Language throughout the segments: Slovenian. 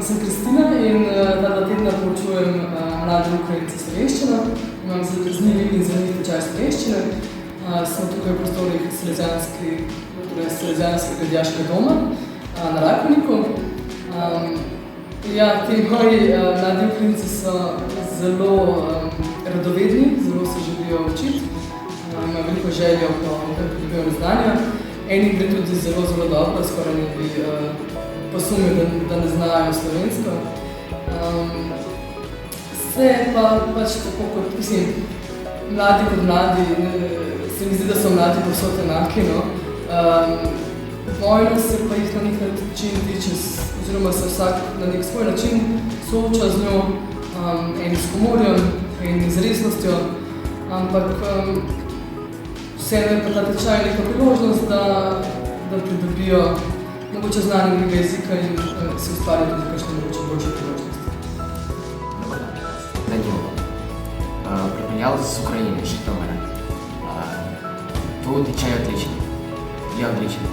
Sem Kristina in ta 2 tedna poučujem mlade Ukrajince slovenščino. Imam zelo zanimiv in zanimiv tečaj slovenščine. Smo tukaj v prostorih Salesijanskega dijaškega doma na Rakovniku. Ti moji mladi Ukrajinci so zelo radovedni, zelo se želijo učiti. Imajo veliko željo po pridobivanju znanja. Enim gre tudi zelo dobro, skoraj ne bi posumil, da ne znajo slovensko. Se pa pač tako kot, mladi kot mladi, se mi zdi, da so mladi povsod enaki, no. Vojna se pa jih na nek način tiče, oziroma se vsak na nek svoj način sooča z njo, eni s humorjem, eni z resnostjo, ampak vseeno je pa ta tečaj neka priložnost, da pridobijo mogoče znanje drugega jezika in se ustvarjajo tudi kakšne mogoče boljše priložnosti. Добрий день. Данило. Припинял с Украины, Житомира. Тут чай отличный. Я отличный.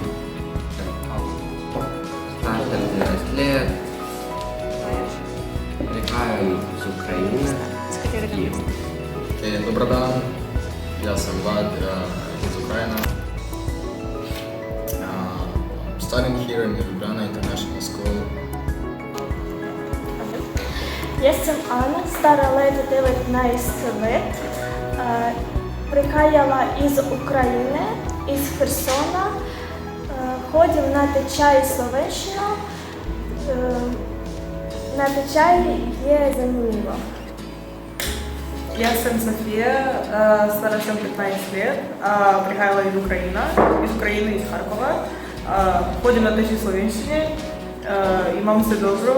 Артем 12 лет. Приехал из Украины. Киев. Добрий день, я сам Влад из Украины. Studying here in Ljubljana International School. Jestem Anna, stara leta 19 let. Приїхала із України, із Херсона. Ходим на течай словенщина. На течай є занімливо. Я Сэн София, стара 15 лет, приехала из Украины, из Харькова. Ходим на течай словенщины, имам все добро,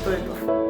то и то.